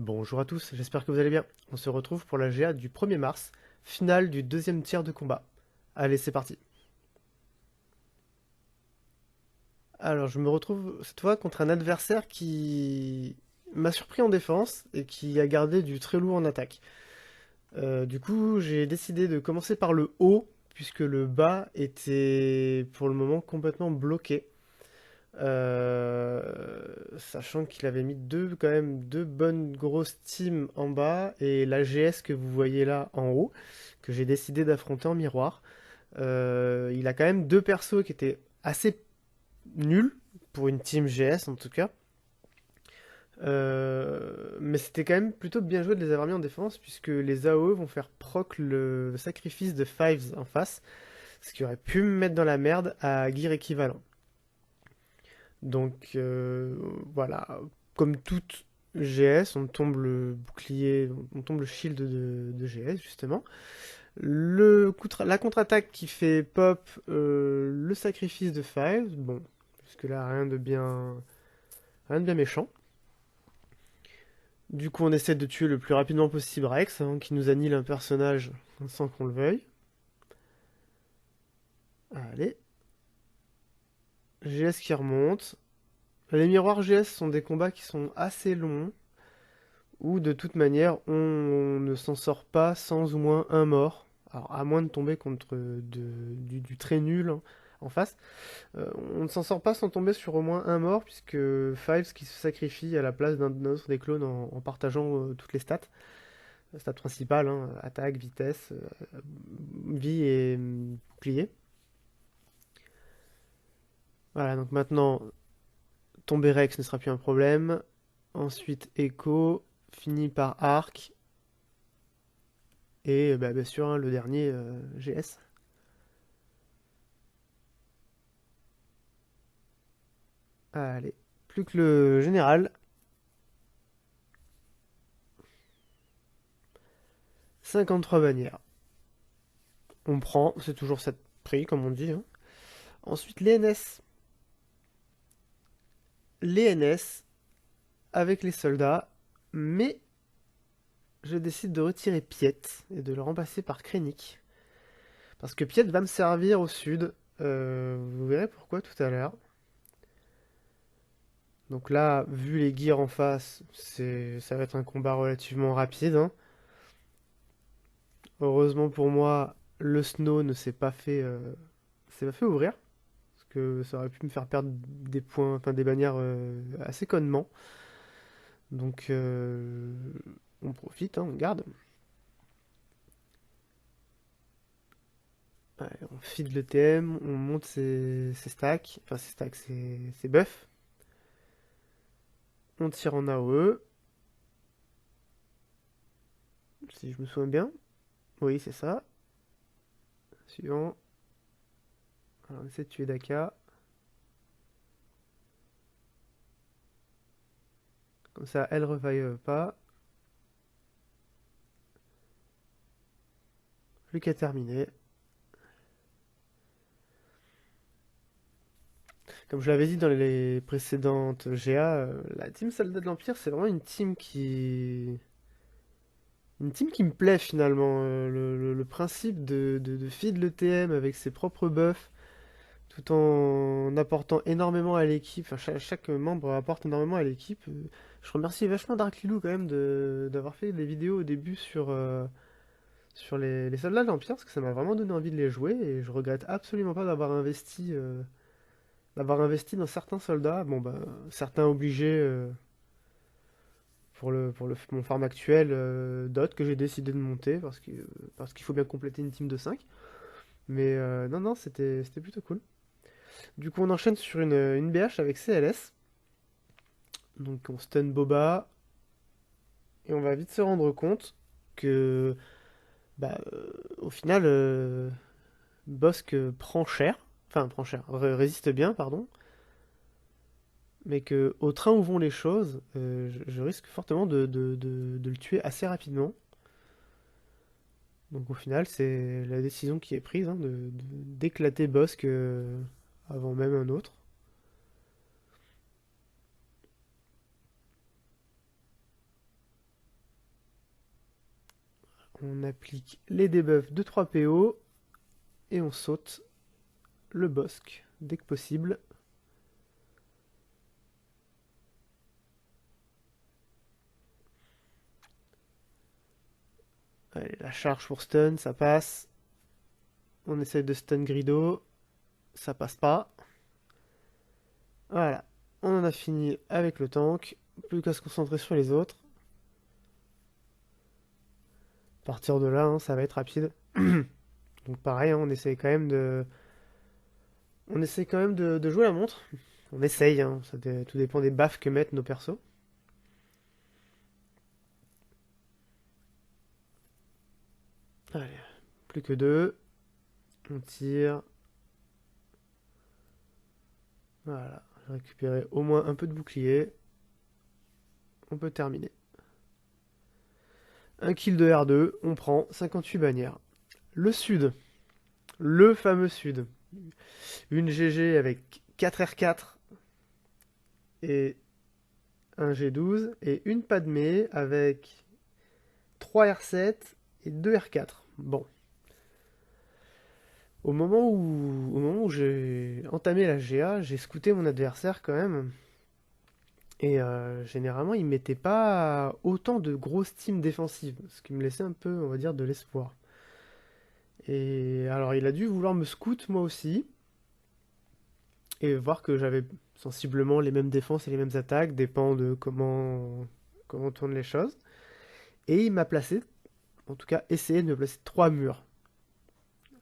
Bonjour à tous, j'espère que vous allez bien. On se retrouve pour la GA du 1er mars, finale du deuxième tiers de combat. Allez, c'est parti. Alors, je me retrouve cette fois contre un adversaire qui m'a surpris en défense et qui a gardé du très lourd en attaque. Du coup, j'ai décidé de commencer par le haut, puisque le bas était pour le moment complètement bloqué. Sachant qu'il avait mis quand même deux bonnes grosses teams en bas et la GS que vous voyez là en haut, que j'ai décidé d'affronter en miroir. Il a quand même deux persos qui étaient assez nuls pour une team GS en tout cas. Mais c'était quand même plutôt bien joué de les avoir mis en défense puisque les AOE vont faire proc le sacrifice de Fives en face, ce qui aurait pu me mettre dans la merde à gear équivalent. Donc voilà, comme toute GS, on tombe le bouclier, on tombe le shield de GS justement. La contre-attaque qui fait pop le sacrifice de Five, bon, jusque là rien de bien méchant. Du coup on essaie de tuer le plus rapidement possible Rex, avant qu'il nous annihile un personnage sans qu'on le veuille. Allez, GS qui remonte. Les miroirs GS sont des combats qui sont assez longs, où de toute manière on ne s'en sort pas sans au moins un mort. Alors à moins de tomber contre du très nul hein, en face, on ne s'en sort pas sans tomber sur au moins un mort, puisque Fives qui se sacrifie à la place d'un autre des clones en partageant toutes les stats. Stats principales, hein, attaque, vitesse, vie et bouclier. Voilà, donc maintenant, tomber Rex ne sera plus un problème. Ensuite, Echo, fini par Arc. Et bah, bien sûr, hein, le dernier, GS. Allez, plus que le général. 53 bannières. On prend, c'est toujours cette prix, comme on dit. Hein. Ensuite, les NS. Les NS avec les soldats. Mais je décide de retirer Piet et de le remplacer par Krennic. Parce que Piet va me servir au sud. Vous verrez pourquoi tout à l'heure. Donc là, vu les gears en face, ça va être un combat relativement rapide. Hein. Heureusement pour moi, le snow ne s'est pas fait ouvrir. Parce que ça aurait pu me faire perdre des points, enfin des bannières assez connement. Donc on profite, hein, on garde. Ouais, on feed le TM, on monte ses stacks, enfin ses stacks, ses buffs. On tire en AOE, si je me souviens bien. Oui, c'est ça. Suivant. Alors, on essaie de tuer Daka. Comme ça, elle revive pas. Plus qu'à terminer. Comme je l'avais dit dans les précédentes GA, la team Soldat de l'Empire, c'est vraiment une team qui me plaît finalement. Le principe de feed le TM avec ses propres buffs, tout en apportant énormément à l'équipe. Enfin, chaque membre apporte énormément à l'équipe. Je remercie vachement Dark Lilou quand même d'avoir fait des vidéos au début sur les soldats de l'Empire, parce que ça m'a vraiment donné envie de les jouer, et je regrette absolument pas d'avoir investi dans certains soldats. Bon, bah, certains obligés mon farm actuel, d'autres que j'ai décidé de monter parce qu'il faut bien compléter une team de 5. Mais non, non, c'était plutôt cool. Du coup, on enchaîne sur une BH avec CLS. Donc, on stun Boba. Et on va vite se rendre compte que, bah, au final, Bossk prend cher. Enfin, prend cher. Résiste bien, pardon. Mais que au train où vont les choses, je risque fortement de le tuer assez rapidement. Donc au final, c'est la décision qui est prise hein, d'éclater Bossk avant même un autre. On applique les debuffs de 3 PO et on saute le bosque dès que possible. Allez, la charge pour stun, ça passe. On essaye de stun Grido, ça passe pas. Voilà, on en a fini avec le tank. Plus qu'à se concentrer sur les autres. À partir de là, hein, ça va être rapide. Donc pareil, hein, on essaye quand même de jouer la montre. On essaye, hein, tout dépend des baffes que mettent nos persos. Allez, plus que deux. On tire. Voilà, j'ai récupéré au moins un peu de bouclier. On peut terminer. Un kill de R2, on prend 58 bannières. Le sud, le fameux sud. Une GG avec 4 R4 et un G12 et une Padmé avec 3 R7 et 2 R4. Bon. Au moment où j'ai entamé la GA, j'ai scouté mon adversaire quand même. Et généralement, il mettait pas autant de grosses teams défensives, ce qui me laissait un peu, on va dire, de l'espoir. Et alors, il a dû vouloir me scout moi aussi, et voir que j'avais sensiblement les mêmes défenses et les mêmes attaques, dépend de comment tournent les choses. Et il m'a placé, en tout cas essayé de me placer 3 murs.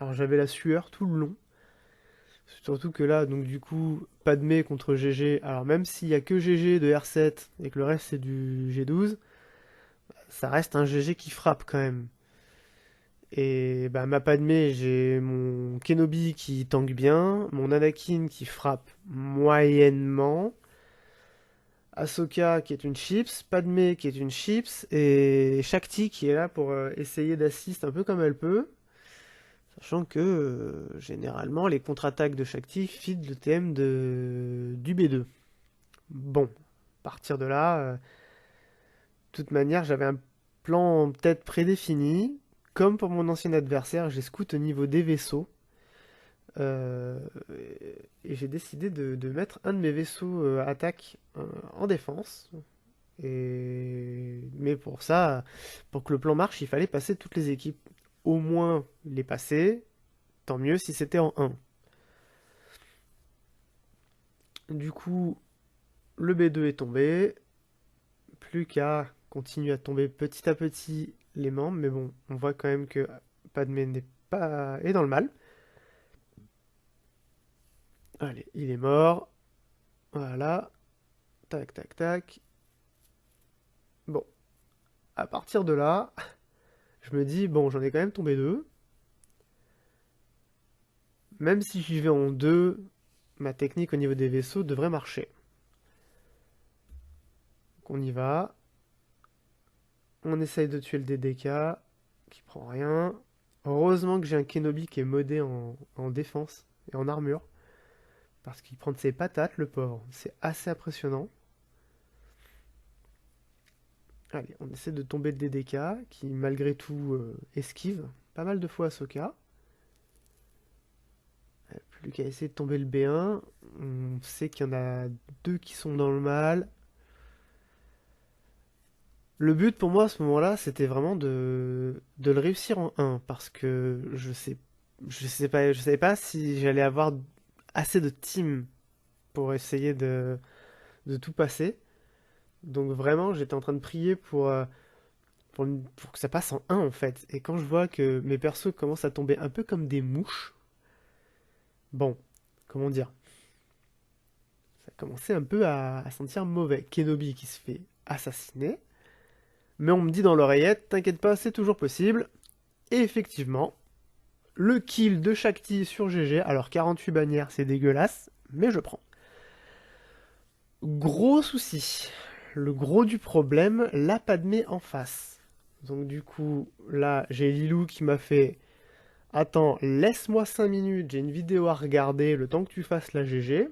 Alors j'avais la sueur tout le long. Surtout que là, donc du coup, Padmé contre GG. Alors même s'il y a que GG de R7 et que le reste c'est du G12, ça reste un GG qui frappe quand même. Et bah ma Padmé, j'ai mon Kenobi qui tank bien, mon Anakin qui frappe moyennement, Ahsoka qui est une chips, Padmé qui est une chips, et Shakti qui est là pour essayer d'assist un peu comme elle peut. Sachant que généralement les contre-attaques de Shakti feed le TM du B2. Bon, à partir de là, de toute manière, j'avais un plan peut-être prédéfini. Comme pour mon ancien adversaire, j'ai scout au niveau des vaisseaux. euh, et j'ai décidé de mettre un de mes vaisseaux attaque en défense. Mais pour ça, pour que le plan marche, il fallait passer toutes les équipes. Au moins les passer, tant mieux si c'était en 1. Du coup, le B2 est tombé. Plus qu'à continuer à tomber petit à petit les membres. Mais bon, on voit quand même que Padmé est dans le mal. Allez, il est mort. Voilà. Tac, tac, tac. Bon. À partir de là, je me dis, bon, j'en ai quand même tombé deux. Même si j'y vais en deux, ma technique au niveau des vaisseaux devrait marcher. Donc on y va. On essaye de tuer le DDK, qui prend rien. Heureusement que j'ai un Kenobi qui est modé en défense et en armure. Parce qu'il prend de ses patates, le pauvre. C'est assez impressionnant. Allez, on essaie de tomber le DDK, qui malgré tout esquive pas mal de fois Ahsoka. Plus qu'à essayer de tomber le B1. On sait qu'il y en a deux qui sont dans le mal. Le but pour moi à ce moment-là, c'était vraiment de le réussir en 1. Parce que je savais pas si j'allais avoir assez de team pour essayer de tout passer. Donc vraiment, j'étais en train de prier pour que ça passe en 1 en fait. Et quand je vois que mes persos commencent à tomber un peu comme des mouches, bon, comment dire, ça commençait un peu à sentir mauvais. Kenobi qui se fait assassiner, mais on me dit dans l'oreillette, t'inquiète pas, c'est toujours possible. Et effectivement, le kill de Shakti sur GG, alors 48 bannières, c'est dégueulasse, mais je prends. Gros souci, le gros du problème, la Padmé en face. Donc du coup, là, j'ai Lilou qui m'a fait attends, laisse-moi 5 minutes, j'ai une vidéo à regarder le temps que tu fasses la GG.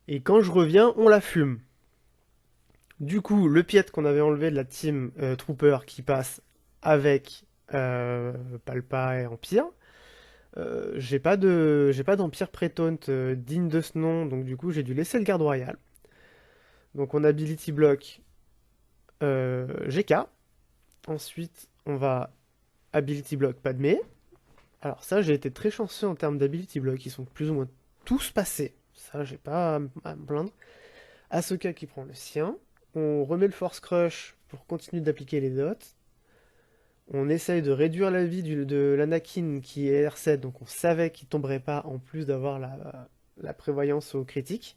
Et quand je reviens, on la fume. Du coup, le Piet qu'on avait enlevé de la team Trooper qui passe avec Palpa et Empire. J'ai pas d'Empire Pré-Taunt digne de ce nom, donc du coup j'ai dû laisser le garde royal. Donc on ability block GK. Ensuite on va ability block Padmé. Alors ça j'ai été très chanceux en termes d'ability block, ils sont plus ou moins tous passés. Ça j'ai pas à me plaindre. Ahsoka qui prend le sien. On remet le Force Crush pour continuer d'appliquer les dots. On essaye de réduire la vie de l'Anakin qui est R7, donc on savait qu'il tomberait pas en plus d'avoir la prévoyance au critique.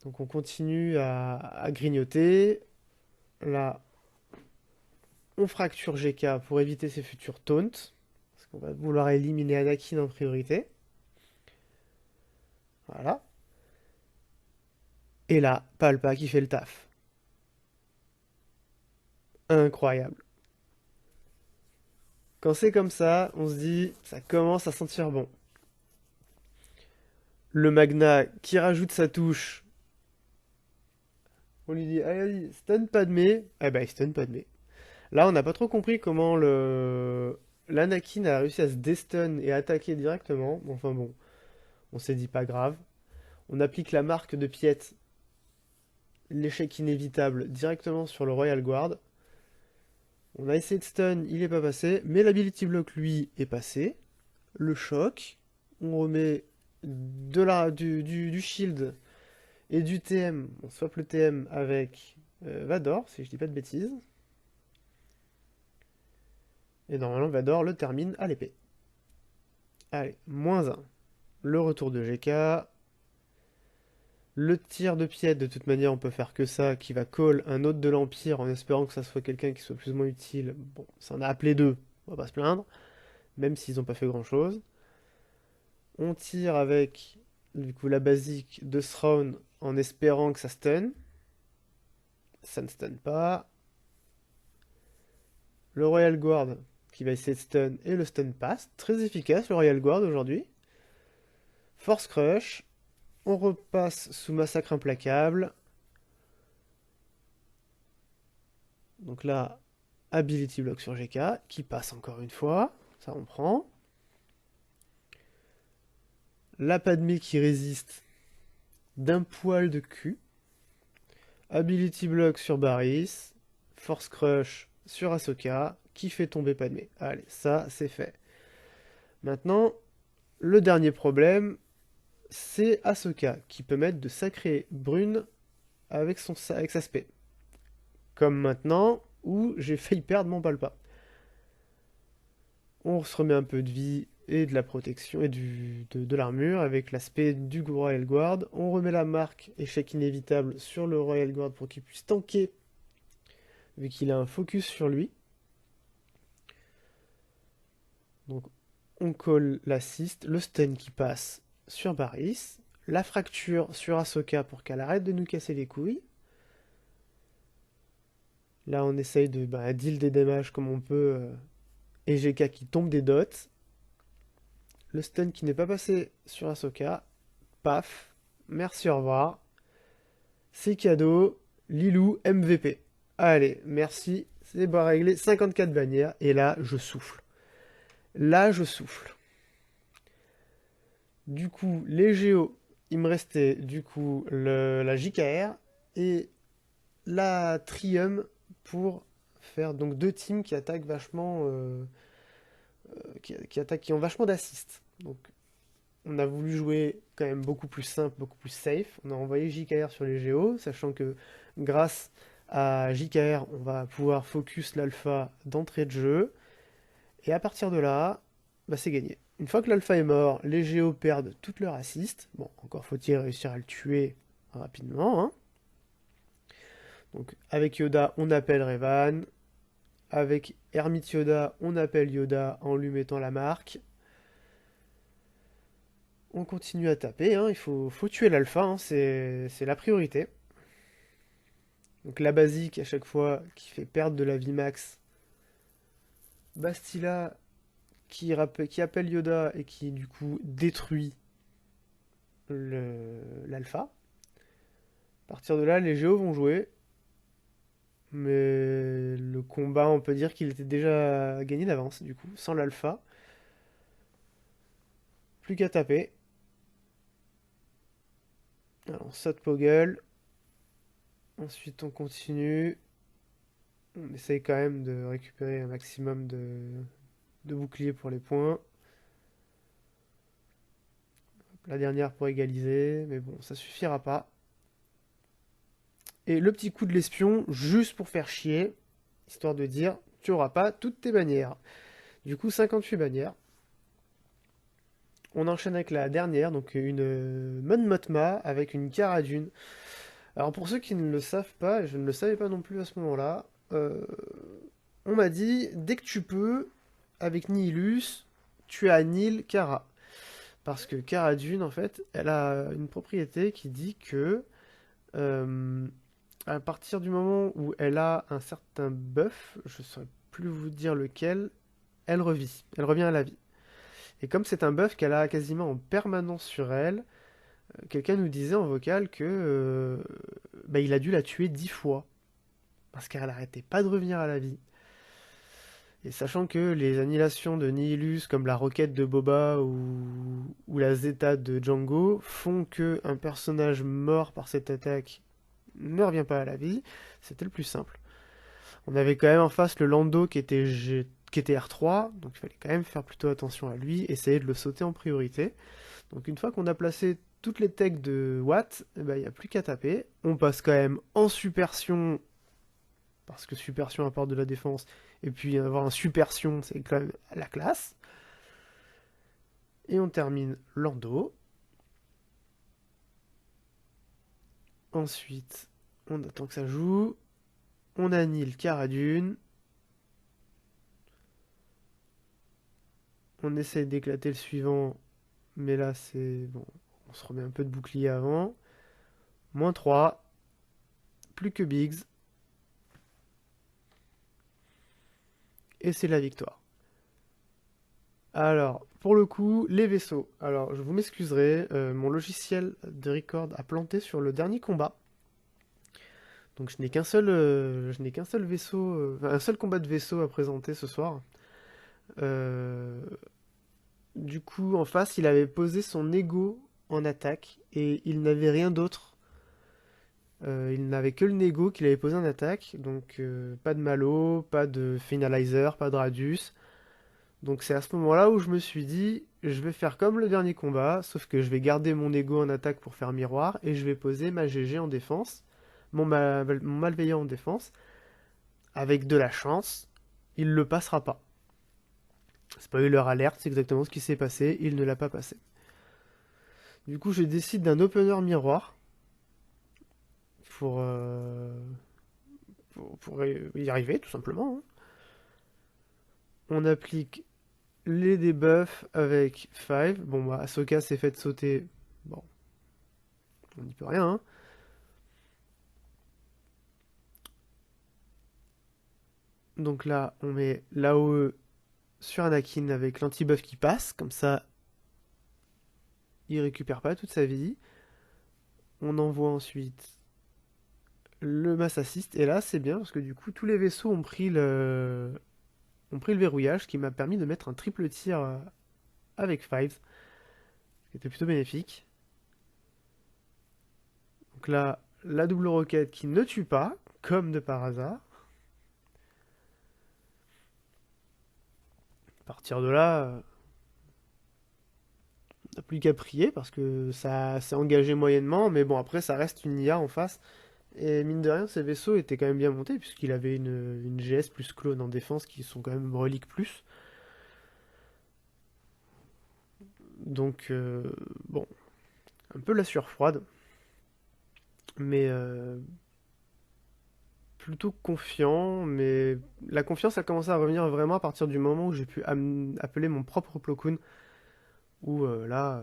Donc on continue à grignoter. Là, on fracture GK pour éviter ses futurs taunts. Parce qu'on va vouloir éliminer Anakin en priorité. Voilà. Et là, Palpa qui fait le taf. Incroyable. Quand c'est comme ça, on se dit, ça commence à sentir bon. Le Magna qui rajoute sa touche. On lui dit, allez, stun Padmé. Eh ben, il stun Padmé. Là, on n'a pas trop compris comment l'Anakin a réussi à se destun et attaquer directement. Enfin bon, on s'est dit pas grave. On applique la marque de Piet, l'échec inévitable, directement sur le Royal Guard. On a essayé de stun, il est pas passé, mais l'ability block lui est passé. Le choc, on remet du shield et du TM. On swap le TM avec Vador, si je dis pas de bêtises. Et normalement, Vador le termine à l'épée. Allez, -1. Le retour de GK. Le tir de Pied, de toute manière, on peut faire que ça, qui va call un autre de l'Empire en espérant que ça soit quelqu'un qui soit plus ou moins utile. Bon, ça en a appelé deux, on va pas se plaindre, même s'ils n'ont pas fait grand-chose. On tire avec, du coup, la basique de Thrawn en espérant que ça stun. Ça ne stun pas. Le Royal Guard qui va essayer de stun et le stun passe. Très efficace le Royal Guard aujourd'hui. Force Crush. On repasse sous Massacre Implacable. Donc là, Ability Block sur GK, qui passe encore une fois. Ça, on prend. La Padmé qui résiste d'un poil de cul. Ability Block sur Barriss. Force Crush sur Ahsoka, qui fait tomber Padmé. Allez, ça, c'est fait. Maintenant, le dernier problème, c'est Ahsoka, qui peut mettre de sacrées brunes avec sa spé. Comme maintenant, où j'ai failli perdre mon Palpa. On se remet un peu de vie et de la protection et de l'armure avec l'aspect du Royal Guard. On remet la marque échec inévitable sur le Royal Guard pour qu'il puisse tanker, vu qu'il a un focus sur lui. Donc on colle l'assist, le stun qui passe sur Barriss, la fracture sur Ahsoka pour qu'elle arrête de nous casser les couilles. Là on essaye de deal des dommages comme on peut, et GK qui tombe des dots. Le stun qui n'est pas passé sur Ahsoka. Paf. Merci, au revoir. C'est cadeau. Lilou, MVP. Allez, merci. C'est bon réglé. 54 bannières. Et là, je souffle. Là, je souffle. Du coup, les Géos, il me restait du coup la JKR et la Trium pour faire donc deux teams qui attaquent vachement, qui ont vachement d'assist. Donc on a voulu jouer quand même beaucoup plus simple, beaucoup plus safe. On a envoyé JKR sur les Géos, sachant que grâce à JKR, on va pouvoir focus l'alpha d'entrée de jeu. Et à partir de là, c'est gagné. Une fois que l'alpha est mort, les Géos perdent toute leur assist. Bon, encore faut-il réussir à le tuer rapidement. Hein. Donc avec Yoda, on appelle Revan. Avec Hermit Yoda, on appelle Yoda en lui mettant la marque. On continue à taper, hein. Il faut tuer l'alpha, hein. C'est la priorité. Donc la basique à chaque fois qui fait perdre de la vie max. Bastila qui appelle Yoda et qui du coup détruit l'alpha. À partir de là, les Géos vont jouer. Mais le combat, on peut dire qu'il était déjà gagné d'avance, du coup, sans l'alpha. Plus qu'à taper. Alors, on saute Poggle. Ensuite, on continue. On essaye quand même de récupérer un maximum de boucliers pour les points. La dernière pour égaliser, mais bon, ça suffira pas. Et le petit coup de l'espion, juste pour faire chier, histoire de dire, tu auras pas toutes tes bannières. Du coup, 58 bannières. On enchaîne avec la dernière, donc une Mon Mothma avec une Cara Dune. Alors pour ceux qui ne le savent pas, et je ne le savais pas non plus à ce moment-là, on m'a dit, dès que tu peux, avec Nihilus, tu annihiles Kara. Parce que Cara Dune, en fait, elle a une propriété qui dit que euh, à partir du moment où elle a un certain buff, je ne saurais plus vous dire lequel, elle revit. Elle revient à la vie. Et comme c'est un buff qu'elle a quasiment en permanence sur elle, quelqu'un nous disait en vocal que bah, il a dû la tuer 10 fois. Parce qu'elle n'arrêtait pas de revenir à la vie. Et sachant que les annihilations de Nihilus, comme la roquette de Boba ou la Zeta de Django, font que un personnage mort par cette attaque ne revient pas à la vie, c'était le plus simple. On avait quand même en face le Lando qui était R3, donc il fallait quand même faire plutôt attention à lui, essayer de le sauter en priorité. Donc une fois qu'on a placé toutes les techs de Watt, il n'y a plus qu'à taper. On passe quand même en Supersion, parce que Supersion apporte de la défense, et puis avoir un Supersion, c'est quand même la classe. Et on termine Lando. Ensuite, on attend que ça joue. On annule Cara Dune. On essaye d'éclater le suivant, mais là c'est bon. On se remet un peu de bouclier avant. Moins 3. Plus que Biggs. Et c'est la victoire. Alors, pour le coup, les vaisseaux. Alors, je vous m'excuserai, mon logiciel de record a planté sur le dernier combat. Donc, je n'ai qu'un seul vaisseau, un seul combat de vaisseau à présenter ce soir. Euh, du coup, en face, il avait posé son ego en attaque et il n'avait rien d'autre. Il n'avait que le Nego qu'il avait posé en attaque. Donc, pas de Malo, pas de Finalizer, pas de Radius. Donc c'est à ce moment-là où je me suis dit, je vais faire comme le dernier combat, sauf que je vais garder mon ego en attaque pour faire miroir, et je vais poser ma GG en défense, mon malveillant en défense. Avec de la chance, il le passera pas. Spoiler alerte, c'est exactement ce qui s'est passé, il ne l'a pas passé. Du coup, je décide d'un opener miroir pour, pour y arriver, tout simplement, hein. On applique les debuffs avec 5. Bon, bah, Ahsoka s'est fait sauter. Bon, on n'y peut rien, hein. Donc là, on met l'AOE sur Anakin avec l'anti-buff qui passe. Comme ça, il récupère pas toute sa vie. On envoie ensuite le Mass Assist. Et là, c'est bien parce que du coup, tous les vaisseaux ont pris le verrouillage, ce qui m'a permis de mettre un triple tir avec Fives, qui était plutôt bénéfique. Donc là, la double roquette qui ne tue pas, comme de par hasard. À partir de là, on n'a plus qu'à prier parce que ça s'est engagé moyennement, mais bon, après, ça reste une IA en face. Et mine de rien, ces vaisseaux étaient quand même bien montés, puisqu'il avait une GS plus clone en défense qui sont quand même reliques plus. Donc, bon, un peu la sueur froide, mais plutôt confiant. Mais la confiance a commencé à revenir vraiment à partir du moment où j'ai pu appeler mon propre Plo Koon, où là,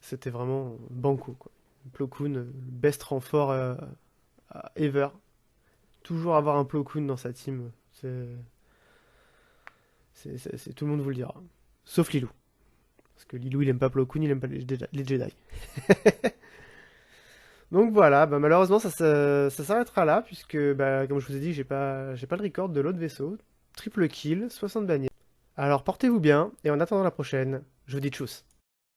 c'était vraiment banco, quoi. Plo Koon, best renfort ever. Toujours avoir un Plo Koon dans sa team, tout le monde vous le dira. Sauf Lilou. Parce que Lilou, il aime pas Plo Koon, il aime pas les Jedi. Donc voilà, bah, malheureusement ça s'arrêtera là, puisque bah, comme je vous ai dit, j'ai pas le record de l'autre vaisseau. Triple kill, 60 bannières. Alors portez-vous bien, et en attendant la prochaine, je vous dis tchuss.